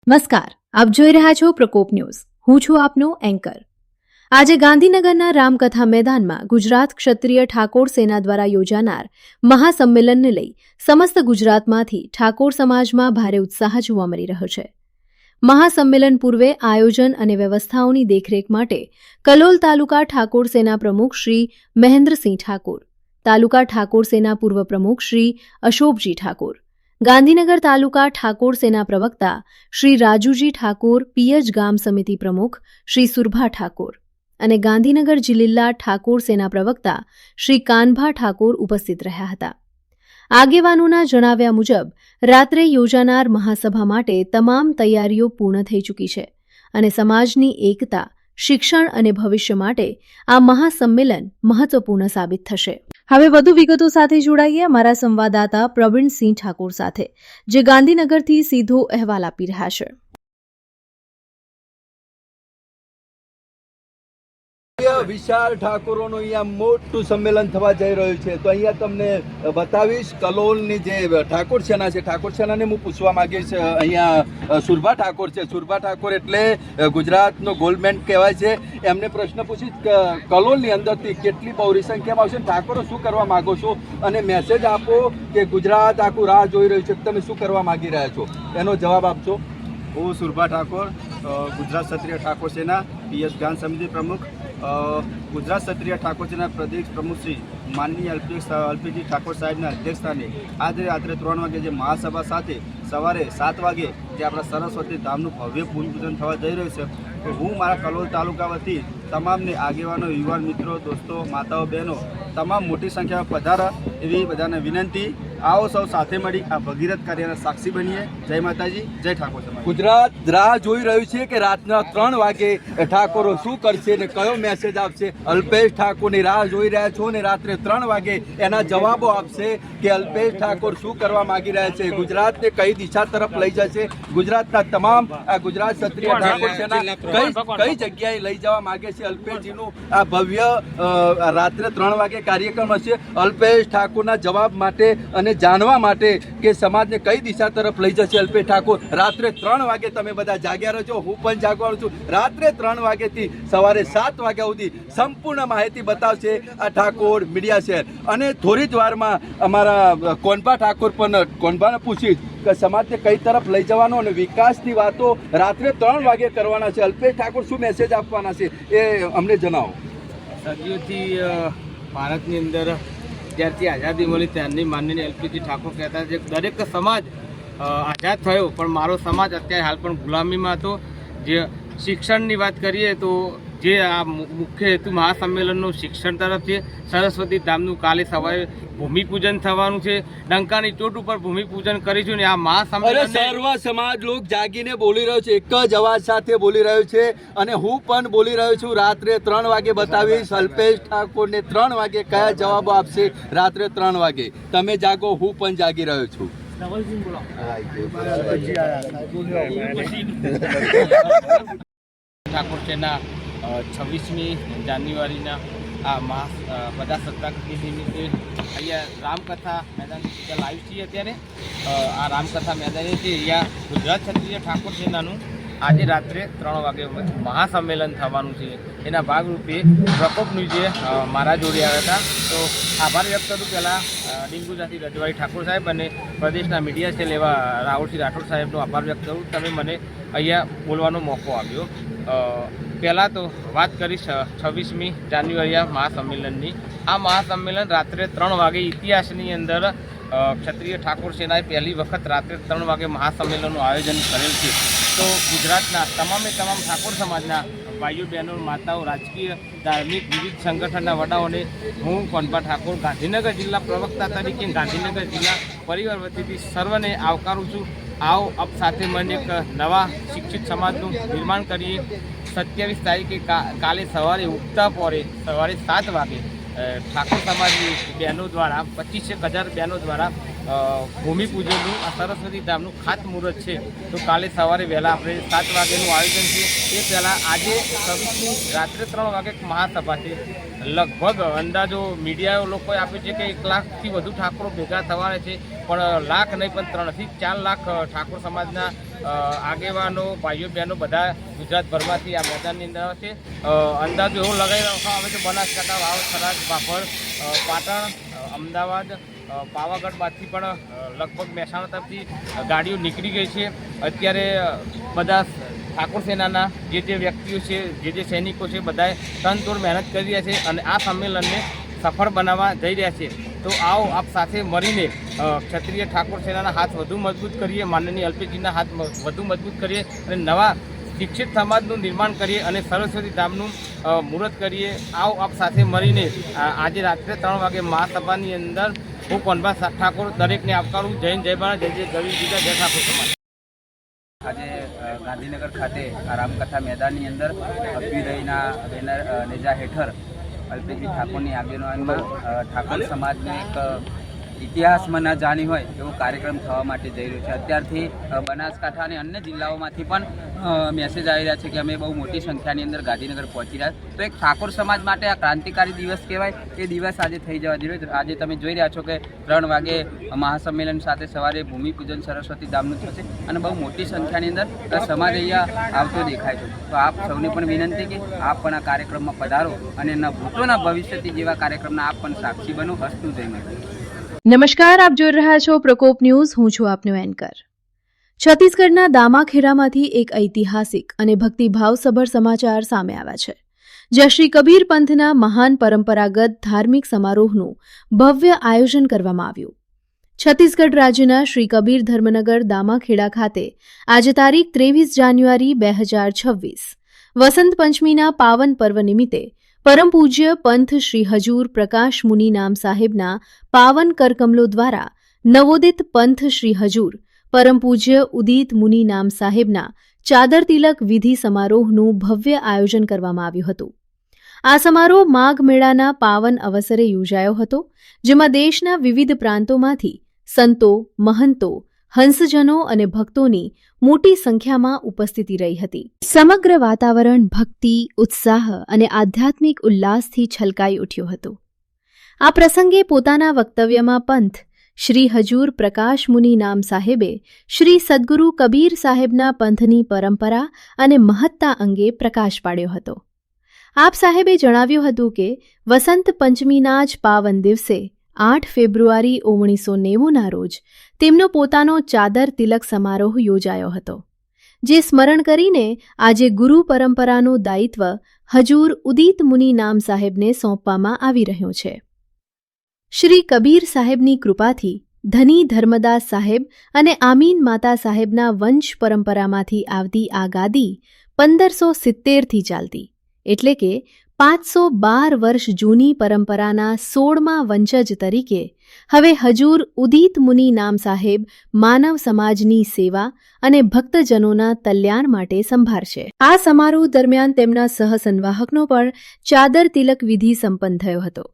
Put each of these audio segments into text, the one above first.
નમસ્કાર, આપ જોઈ રહ્યા છો પ્રકોપ ન્યૂઝ. હું છું આપનો એન્કર. આજે ગાંધીનગરના રામકથા મેદાનમાં ગુજરાત ક્ષત્રિય ઠાકોર સેના દ્વારા યોજાનાર મહાસંમેલનને લઈ સમસ્ત ગુજરાતમાંથી ઠાકોર સમાજમાં ભારે ઉત્સાહ જોવા મળી રહ્યો છે. મહાસંમેલન પૂર્વે આયોજન અને વ્યવસ્થાઓની દેખરેખ માટે કલોલ તાલુકા ઠાકોર સેના પ્રમુખ શ્રી મહેન્દ્રસિંહ ઠાકોર, તાલુકા ઠાકોર સેના પૂર્વ પ્રમુખ શ્રી અશોકજી ઠાકોર, ગાંધીનગર તાલુકા ઠાકોર સેના પ્રવક્તા શ્રી રાજુજી ઠાકોર, પિયજ ગામ સમિતિ પ્રમુખ શ્રી સુરભા ઠાકોર અને ગાંધીનગર જિલ્લા ઠાકોર સેના પ્રવક્તા શ્રી કાનભા ઠાકોર ઉપસ્થિત રહ્યા હતા. આગેવાનોના જણાવ્યા મુજબ રાત્રે યોજાનાર મહાસભા માટે તમામ તૈયારીઓ પૂર્ણ થઈ ચૂકી છે અને સમાજની એકતા, શિક્ષણ અને ભવિષ્ય માટે આ મહાસંમેલન મહત્વપૂર્ણ સાબિત થશે. હવે વધુ વિગતો સાથે જોડાઈએ અમારા સંવાદદાતા પ્રવીણસિંહ ઠાકોર સાથે, જે ગાંધીનગરથી સીધો અહેવાલ આપી રહ્યા છે. વિશાળ ઠાકોરોનું અહીંયા મોટું સંમેલન થવા જઈ રહ્યું છે. તો અહીંયા તમને બતાવીશ કલોલની જે ઠાકોર સેના છે, ઠાકોર સેનાને હું પૂછવા માંગીશ. અહીંયા સુરભા ઠાકોર છે. સુરભા ઠાકોર એટલે ગુજરાતનો ગોલ્ડમેન કહેવાય છે. એમને પ્રશ્ન પૂછીશ, કલોલની અંદરથી કેટલી બહોળી સંખ્યામાં આવશે, ઠાકોરો શું કરવા માંગો છો, અને મેસેજ આપો કે ગુજરાત આખું રાહ જોઈ રહ્યું છે, તમે શું કરવા માંગી રહ્યા છો, એનો જવાબ આપજો. હું સુરભા ઠાકોર, ગુજરાત ક્ષત્રિય ઠાકોર સેના પિયજ ગામ સમિતિ પ્રમુખ, ગુજરાત ક્ષત્રિય ઠાકોર સેના પ્રદેશ પ્રમુખ શ્રી માનનીય અલ્પેશજી ઠાકોર સાહેબના અધ્યક્ષસ્થાને આજે રાત્રે 3 વાગે જે મહાસભા સાથે સવારે 7 વાગે જે આપણા સરસ્વતી ધામનું ભવ્ય ભૂમિપૂજન થવા જઈ રહ્યું છે, તો હું મારા કલોલ તાલુકા વતી તમામને આગેવાનો, યુવાન મિત્રો, દોસ્તો, માતાઓ, બહેનો તમામ મોટી સંખ્યામાં પધારા એવી બધાને વિનંતી. આવો સૌ સાથે મળી આ ભગીરથ કાર્યના સાક્ષી બનીએ. જય માતાજી, જય ઠાકોર સમાજ. ગુજરાત રાહ જોઈ રહ્યું છે કે રાતના 3 વાગે ઠાકોરો શું કરશે ને કયો મેસેજ આપશે. અલ્પેશ ઠાકોરની રાહ જોઈ રહ્યા છો ને રાત્રે 3 વાગે એના જવાબો આપશે કે અલ્પેશ ઠાકોર શું કરવા માંગી રહ્યા છે, ગુજરાતને કઈ દિશા તરફ લઈ જશે, ગુજરાતના તમામ આ ગુજરાત ક્ષત્રિય ઠાકોર સેના કઈ જગ્યાએ લઈ જવા માંગે છે. અલ્પેશજીનું આ ભવ્ય રાત્રે 3 વાગે કાર્યક્રમ હશે. અલ્પેશ ઠાકોરના જવાબ માટે અને જાણવા માટે કે સમાજને કઈ દિશા તરફ લઈ જશે અલ્પેશ ઠાકોર. રાત્રે 3 વાગે તમે બધા જાગ્યા રહેજો, હું પણ જાગવાનો છું. રાત્રે 3 વાગ્યાથી સવારે 7 વાગ્યા સુધી સંપૂર્ણ માહિતી બતાવશે આ ઠાકોર મીડિયા શેર. અને થોડી જ વારમાં અમારા કોનભા ઠાકોર પણ કોનભાને પૂછીશ કે સમાજને કઈ તરફ લઈ જવાનો અને વિકાસની વાતો રાત્રે 3 વાગે કરવાના છે. અલ્પેશ ઠાકોર શું મેસેજ આપવાના છે એ અમને જણાવો. સદીઓથી ભારતની અંદર જ્યારથી આઝાદી મળી ત્યારની માનનીય એલપીજી ઠાકોર કહેતા છે કે દરેક સમાજ આઝાદ થયો, પણ મારો સમાજ અત્યારે હાલ પણ ગુલામીમાં હતો. જે શિક્ષણની વાત કરીએ તો જે આ મુખ્ય હેતુ મહાસંમેલનનું શિક્ષણ તરફ છે. સરસ્વતી ધામનું કાલે સવારે ભૂમિપૂજન થવાનું છે. ડંકાની ચોટ ઉપર ભૂમિપૂજન કરીશું ને આ મહાસંમેલન સર્વ સમાજ લોક જાગીને બોલી રહ્યો છે, એક જ અવાજ સાથે બોલી રહ્યો છે. અને હું પણ બોલી રહ્યો છું. રાત્રે 3 વાગે બતાવીશ અલ્પેશ ઠાકોરને 3 વાગે કયા જવાબો આપશે. રાત્રે 3 વાગે તમે જાગો, હું પણ જાગી રહ્યો છું. ઠાકોર સેના 26મી જાન્યુઆરીના આ પ્રજાસત્તાક નિમિત્તે અહીંયા રામકથા મેદાન લાવ્યું છીએ. અત્યારે આ રામકથા મેદાન છે. અહીંયા ગુજરાત ક્ષત્રિય ઠાકોર સેનાનું આજે રાત્રે 3 વાગે મહાસંમેલન થવાનું છે. એના ભાગરૂપે પ્રકોપનું જે મારા જોડે આવ્યા હતા, તો આભાર વ્યક્ત કરું પહેલાં ડીંગુજાથી રજવાડી ઠાકોર સાહેબ અને પ્રદેશના મીડિયા સેલ એવા રાહુલસિંહ રાઠોડ સાહેબનો આભાર વ્યક્ત કરું. તમે મને અહીંયા બોલવાનો મોકો આપ્યો. પહેલાં તો વાત કરીશ 26મી જાન્યુઆરી મહાસંમેલનની. આ મહાસંમેલન રાત્રે 3 વાગે ઇતિહાસની અંદર ક્ષત્રિય ઠાકોર સેનાએ પહેલી વખત રાત્રે 3 વાગે મહાસંમેલનનું આયોજન કરેલ છે. તો ગુજરાતના તમામે તમામ ઠાકોર સમાજના ભાઈઓ, બહેનો, માતાઓ, રાજકીય, ધાર્મિક વિવિધ સંગઠનના વડાઓને હું કોનભા ઠાકોર ગાંધીનગર જિલ્લા પ્રવક્તા તરીકે ગાંધીનગર જિલ્લા પરિવાર વતીથી સર્વને આવકારું છું. આવો આપ સાથે મળીને એક નવા શિક્ષિત સમાજનું નિર્માણ કરીએ. 27 તારીખે કાલે સવારે ઉગતા પોરે સવારે 7 વાગે ઠાકોર સમાજની બહેનો દ્વારા 25,000 બહેનો દ્વારા ભૂમિપૂજનનું આ સરસ્વતી ધામનું ખાતમુહૂર્ત છે. તો કાલે સવારે વહેલા આપણે 7 વાગ્યાનું આયોજન છે. એ પહેલાં આજે 26મી રાત્રે 3 વાગે મહાસભા છે. લગભગ અંદાજો મીડિયા લોકોએ આપ્યું છે કે 1 લાખથી વધુ ઠાકોરો ભેગા થવાના છે, પણ લાખ નહીં પણ 3 થી 4 લાખ ઠાકોર સમાજના આગેવાનો, ભાઈઓ બહેનો બધા ગુજરાતભરમાંથી આ મેદાનની અંદર છે. અંદાજો એવો લગાવી રાખવામાં આવે છે બનાસકાંઠા, વાવ, થરાદ, બાપર, પાટણ, અમદાવાદ, પાવાગઢમાંથી પણ લગભગ મહેસાણા તરફથી ગાડીઓ નીકળી ગઈ છે. અત્યારે બધા ઠાકોર સેનાના જે વ્યક્તિઓ છે, જે સૈનિકો છે, બધાએ તનતોડ મહેનત કરી રહ્યા છે અને આ સંમેલનને સફળ બનાવવા જઈ રહ્યા છે. તો આવો આપ સાથે મળીને ક્ષત્રિય ઠાકોર સેનાના હાથ વધુ મજબૂત કરીએ, માનનીય અલ્પેશજીના હાથ વધુ મજબૂત કરીએ અને નવા શિક્ષિત સમાજનું નિર્માણ કરીએ અને સરસ્વતી ધામનું મુહૂર્ત કરીએ. આવો આપ સાથે મળીને આજે રાત્રે 3 વાગે મહાસભાની અંદર હું કોનબા ઠાકોર દરેકને આવકારું. જય જય ભારત, જય જય ગરીબ જીતા, જય ઠાકોર સમાજ. આજે ગાંધીનગર ખાતે આ રામકથા મેદાનની અંદર અભ્યુદયના બેનર નેજા હેઠળ અલ્પેશજી ઠાકોરની આગેવાનીમાં ઠાકોર સમાજનો એક ઇતિહાસમાં ન જાણી હોય એવો કાર્યક્રમ થવા માટે જઈ રહ્યો છે. અત્યારથી બનાસકાંઠા અને અન્ય જિલ્લાઓમાંથી પણ મેસેજ આવી રહ્યા છે કે અમે બહુ મોટી સંખ્યાની અંદર ગાંધીનગર પહોંચી રહ્યા. તો એક ઠાકોર સમાજ માટે આ ક્રાંતિકારી દિવસ કહેવાય. એ દિવસ આજે થઈ જવા જોઈએ. આજે તમે જોઈ રહ્યા છો કે 3 વાગે મહાસંમેલન સાથે સવારે ભૂમિપૂજન સરસ્વતી ધામનું થશે અને બહુ મોટી સંખ્યાની અંદર સમાજ અહીંયા આવતો દેખાય છે. તો આપ સૌને પણ વિનંતી કે આપ પણ આ કાર્યક્રમમાં પધારો અને એના ભૂતોના ભવિષ્યથી જેવા કાર્યક્રમના આપ પણ સાક્ષી બનો. હસ્તું જય માતા. નમસ્કાર, આપ જોઈ રહ્યા છો પ્રકોપ ન્યૂઝ. હું છું આપનો એન્કર. છત્તીસગઢના દામાખેડામાંથી એક ઐતિહાસિક અને ભક્તિભાવસભર સમાચાર સામે આવ્યા છે, જ્યાં શ્રી કબીર પંથના મહાન પરંપરાગત ધાર્મિક સમારોહનું ભવ્ય આયોજન કરવામાં આવ્યું. છત્તીસગઢ રાજ્યના શ્રી કબીર ધર્મનગર દામાખેડા ખાતે આજે તારીખ 23 જાન્યુઆરી 2026 વસંત પંચમીના પાવન પર્વ નિમિત્તે પરમ પૂજ્ય પંથ શ્રી હજૂર પ્રકાશ મુનિ નામ સાહેબના પાવન કરકમલો દ્વારા નવોદિત પંથ શ્રી હજૂર પરમ પૂજ્ય ઉદિત મુનિ નામ સાહેબના ચાદર તિલક વિધિ સમારોહનું ભવ્ય આયોજન કરવામાં આવ્યું હતું. આ સમારોહ માઘ મેળાના પાવન અવસરે યોજાયો હતો, જેમાં દેશના વિવિધ પ્રાંતોમાંથી સંતો, મહંતો, હંસજનો અને ભક્તોની મોટી સંખ્યામાં ઉપસ્થિતિ રહી હતી. સમગ્ર વાતાવરણ ભક્તિ, ઉત્સાહ અને આધ્યાત્મિક ઉલ્લાસથી છલકાઈ ઉઠ્યો હતો. આ પ્રસંગે પોતાના વક્તવ્યમાં પંથ શ્રી હજૂર પ્રકાશ મુનિ નામ સાહેબે શ્રી સદગુરુ કબીર સાહેબના પંથની પરંપરા અને મહત્તા અંગે પ્રકાશ પાડ્યો હતો. આપ સાહેબે જણાવ્યું હતું કે વસંત પંચમીના જ પાવન દિવસે 8 ફેબ્રુઆરી 1990ના રોજ તેમનો પોતાનો ચાદર તિલક સમારોહ યોજાયો હતો, જે સ્મરણ કરીને આજે ગુરુ પરંપરાનું દાયિત્વ હજૂર ઉદિત મુનિ નામ સાહેબને સોંપવામાં આવી રહ્યું છે. શ્રી કબીર સાહેબની કૃપાથી ધની ધર્મદાસ સાહેબ અને આમીન માતા સાહેબના વંશ પરંપરામાંથી આવતી આ ગાદી 1570થી ચાલતી, એટલે કે 512 વર્ષ જૂની પરંપરાના 16મા વંશજ તરીકે હવે હજૂર ઉદિત મુનિ નામ સાહેબ માનવ સમાજની સેવા અને ભક્તજનોના કલ્યાણ માટે સંભાળશે. આ સમારોહ દરમિયાન તેમના સહસંવાહકનો પણ ચાદર તિલક વિધિ સંપન્ન થયો હતો.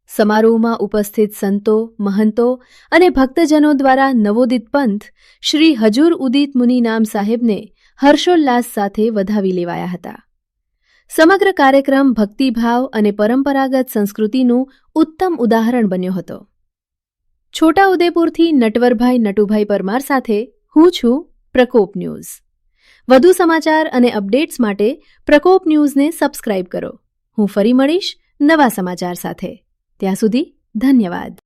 સમારોહમાં ઉપસ્થિત સંતો, મહંતો અને ભક્તજનો દ્વારા નવોદિત પંથ શ્રી હજૂર ઉદિત મુનિ નામ સાહેબને હર્ષોલ્લાસ સાથે વધાવી લેવાયા હતા. સમગ્ર કાર્યક્રમ ભક્તિભાવ અને પરંપરાગત સંસ્કૃતિનું ઉત્તમ ઉદાહરણ બન્યો હતો. છોટાઉદેપુરથી નટવરભાઈ નટુભાઈ પરમાર સાથે હું છું પ્રકોપ ન્યૂઝ. વધુ સમાચાર અને અપડેટ્સ માટે પ્રકોપ ન્યૂઝને સબસ્ક્રાઇબ કરો. હું ફરી મળીશ નવા સમાચાર સાથે. ત્યાં સુધી ધન્યવાદ.